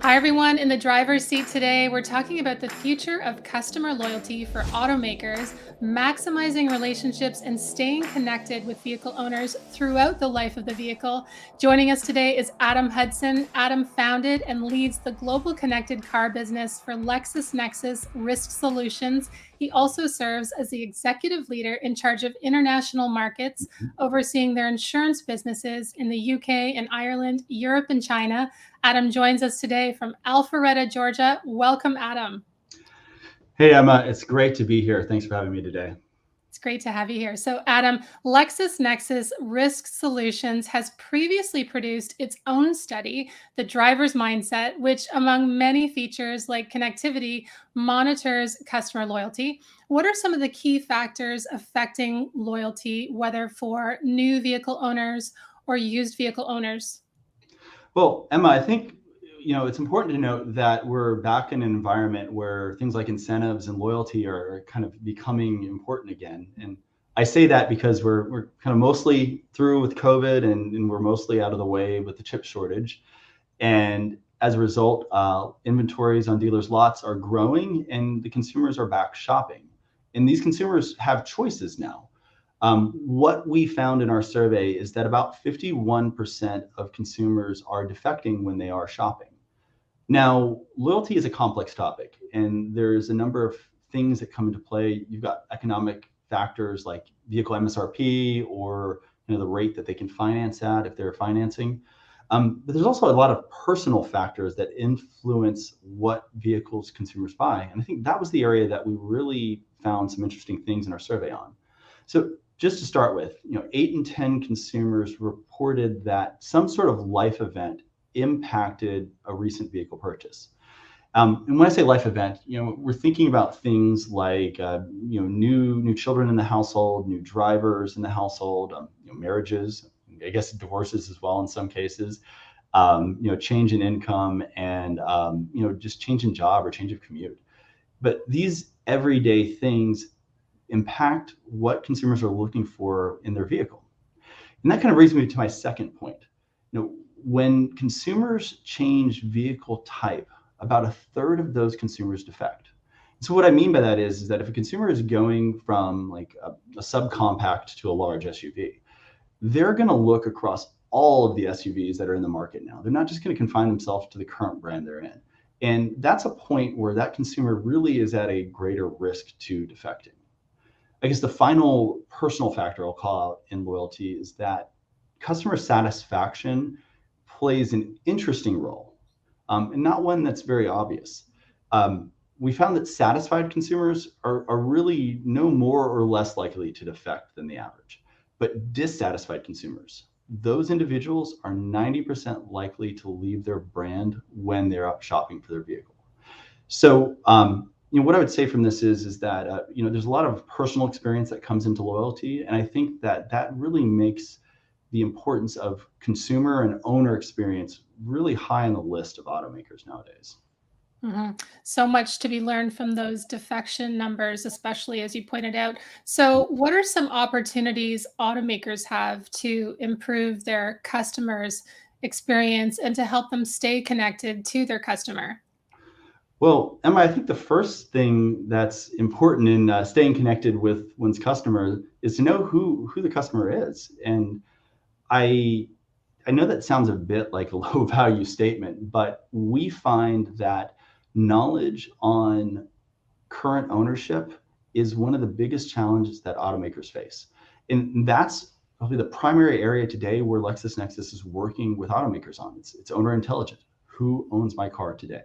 Hi, everyone. In the driver's seat today, we're talking about the future of customer loyalty for automakers, maximizing relationships and staying connected with vehicle owners throughout the life of the vehicle. Joining us today is Adam Hudson. Adam founded and leads the global connected car business for LexisNexis Risk Solutions. He also serves as the executive leader in charge of international markets, overseeing their insurance businesses in the UK and Ireland, Europe, and China. Adam joins us today from Alpharetta, Georgia. Welcome, Adam. Hey, Emma, it's great to be here. Thanks for having me today. It's great to have you here. So, Adam, LexisNexis Risk Solutions has previously produced its own study, The Driver's Mindset, which, among many features like connectivity, monitors customer loyalty. What are some of the key factors affecting loyalty, whether for new vehicle owners or used vehicle owners? Well, Emma, I think it's important to note that we're back in an environment where things like incentives and loyalty are kind of becoming important again. And I say that because we're kind of mostly through with COVID and we're mostly out of the way with the chip shortage. And as a result, inventories on dealers' lots are growing and the consumers are back shopping. And these consumers have choices now. What we found in our survey is that about 51% of consumers are defecting when they are shopping. Now, loyalty is a complex topic, and there's a number of things that come into play. You've got economic factors like vehicle MSRP or the rate that they can finance at if they're financing. But there's also a lot of personal factors that influence what vehicles consumers buy. And I think that was the area that we really found some interesting things in our survey on. So just to start with, 8 in 10 consumers reported that some sort of life event impacted a recent vehicle purchase. And when I say life event, we're thinking about things like, new children in the household, new drivers in the household, marriages, I guess divorces as well in some cases, change in income and, just change in job or change of commute. But these everyday things impact what consumers are looking for in their vehicle. And that kind of brings me to my second point. When consumers change vehicle type, about a third of those consumers defect. So what I mean by that is that if a consumer is going from like a subcompact to a large SUV, they're going to look across all of the SUVs that are in the market now. They're not just going to confine themselves to the current brand they're in. And that's a point where that consumer really is at a greater risk to defecting. I guess the final personal factor I'll call out in loyalty is that customer satisfaction plays an interesting role, and not one that's very obvious. We found that satisfied consumers are really no more or less likely to defect than the average. But dissatisfied consumers, those individuals are 90% likely to leave their brand when they're out shopping for their vehicle. So, what I would say from this is that there's a lot of personal experience that comes into loyalty, and I think that really makes the importance of consumer and owner experience really high on the list of automakers nowadays. Mm-hmm. So much to be learned from those defection numbers, especially as you pointed out. So, what are some opportunities automakers have to improve their customers' experience and to help them stay connected to their customer? Well, Emma, I think the first thing that's important in staying connected with one's customer is to know who the customer is. And I I know that sounds a bit like a low value statement, but we find that knowledge on current ownership is one of the biggest challenges that automakers face. And that's probably the primary area today where LexisNexis is working with automakers on. It's owner intelligent. Who owns my car today?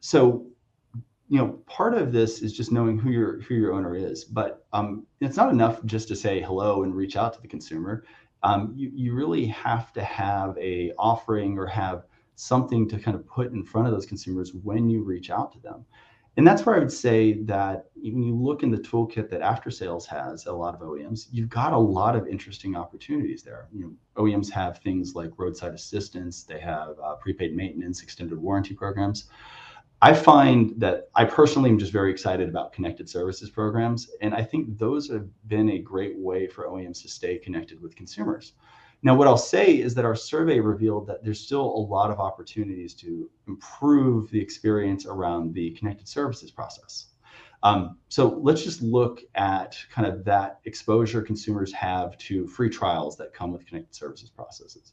So part of this is just knowing who your owner is, but it's not enough just to say hello and reach out to the consumer. You really have to have a offering or have something to kind of put in front of those consumers when you reach out to them. And that's where I would say that when you look in the toolkit that after sales has a lot of OEMs, you've got a lot of interesting opportunities there. OEMs have things like roadside assistance, they have prepaid maintenance, extended warranty programs. I find that I personally am just very excited about connected services programs. And I think those have been a great way for OEMs to stay connected with consumers. Now, what I'll say is that our survey revealed that there's still a lot of opportunities to improve the experience around the connected services process. So let's just look at kind of that exposure consumers have to free trials that come with connected services processes.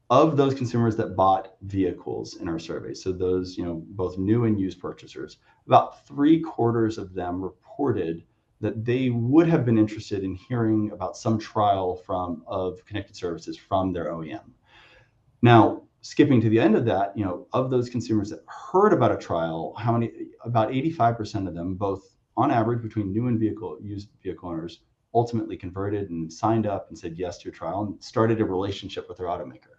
Of those consumers that bought vehicles in our survey, so those, both new and used purchasers, about 3/4 of them reported that they would have been interested in hearing about some trial of connected services from their OEM. Now, skipping to the end of that, of those consumers that heard about a trial, about 85% of them, both on average between new and used vehicle owners, ultimately converted and signed up and said yes to a trial and started a relationship with their automaker.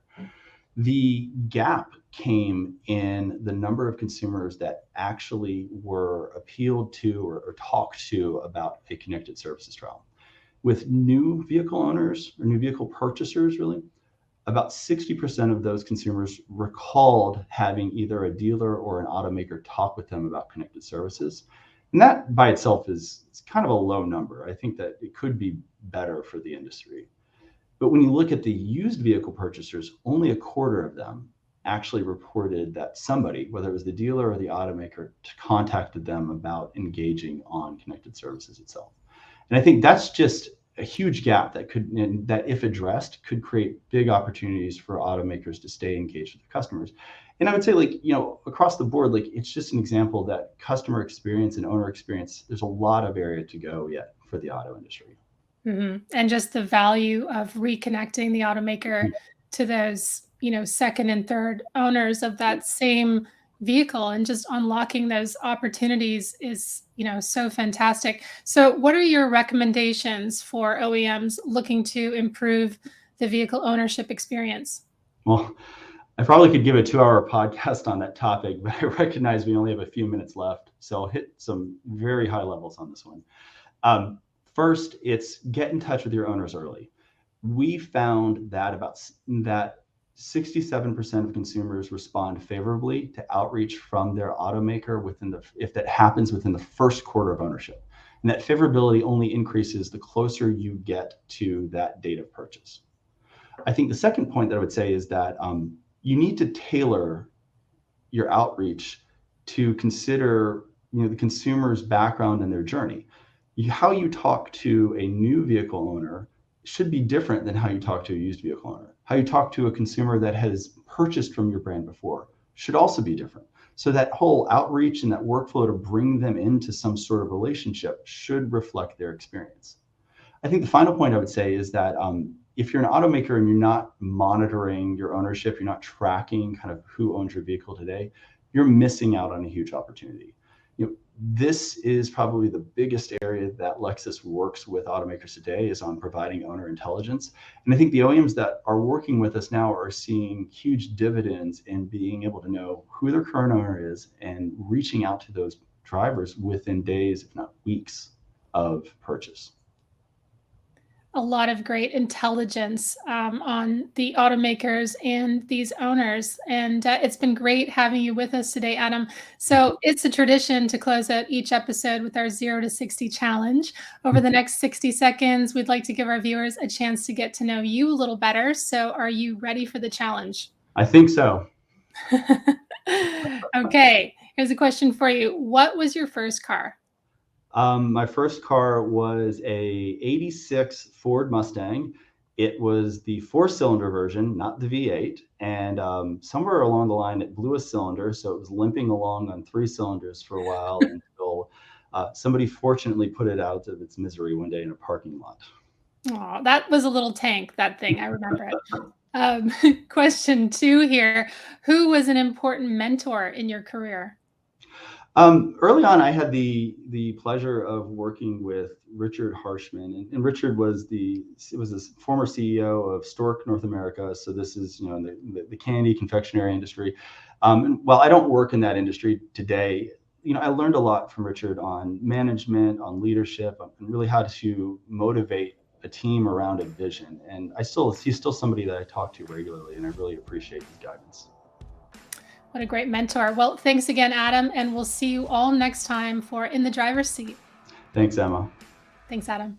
The gap came in the number of consumers that actually were appealed to or talked to about a connected services trial. With new vehicle owners or new vehicle purchasers, really, about 60% of those consumers recalled having either a dealer or an automaker talk with them about connected services. And that by itself is kind of a low number. I think that it could be better for the industry. But when you look at the used vehicle purchasers, only 1/4 of them actually reported that somebody, whether it was the dealer or the automaker, contacted them about engaging on connected services itself. And I think that's just a huge gap that if addressed, could create big opportunities for automakers to stay engaged with their customers. And I would say, across the board, it's just an example that customer experience and owner experience, there's a lot of area to go yet for the auto industry. And just the value of reconnecting the automaker to those, second and third owners of that same vehicle, and just unlocking those opportunities is, so fantastic. So what are your recommendations for OEMs looking to improve the vehicle ownership experience? Well, I probably could give a 2-hour podcast on that topic, but I recognize we only have a few minutes left. So I'll hit some very high levels on this one. First, it's get in touch with your owners early. We found that 67% of consumers respond favorably to outreach from their automaker if that happens within the first quarter of ownership. And that favorability only increases the closer you get to that date of purchase. I think the second point that I would say is that you need to tailor your outreach to consider the consumer's background and their journey. How you talk to a new vehicle owner should be different than how you talk to a used vehicle owner. How you talk to a consumer that has purchased from your brand before should also be different. So that whole outreach and that workflow to bring them into some sort of relationship should reflect their experience. I think the final point I would say is that if you're an automaker and you're not monitoring your ownership, you're not tracking kind of who owns your vehicle today, you're missing out on a huge opportunity. This is probably the biggest area that Lexis works with automakers today, is on providing owner intelligence. And I think the OEMs that are working with us now are seeing huge dividends in being able to know who their current owner is and reaching out to those drivers within days, if not weeks, of purchase. A lot of great intelligence on the automakers and these owners. And it's been great having you with us today, Adam. So it's a tradition to close out each episode with our 0 to 60 challenge. Over the next 60 seconds, we'd like to give our viewers a chance to get to know you a little better. So are you ready for the challenge? I think so. Okay, here's a question for you. What was your first car? My first car was a '86 Ford Mustang. It was the 4-cylinder version, not the V8. And somewhere along the line, it blew a cylinder. So it was limping along on 3 cylinders for a while until somebody fortunately put it out of its misery one day in a parking lot. Oh, that was a little tank, that thing. I remember it. Question 2 here. Who was an important mentor in your career? Early on, I had the pleasure of working with Richard Harshman, and Richard was the former CEO of Stork North America. So this is the candy confectionery industry. And while I don't work in that industry today, I learned a lot from Richard on management, on leadership, and really how to motivate a team around a vision. And he's still somebody that I talk to regularly, and I really appreciate his guidance. What a great mentor. Well, thanks again, Adam, and we'll see you all next time for In the Driver's Seat. Thanks, Emma. Thanks, Adam.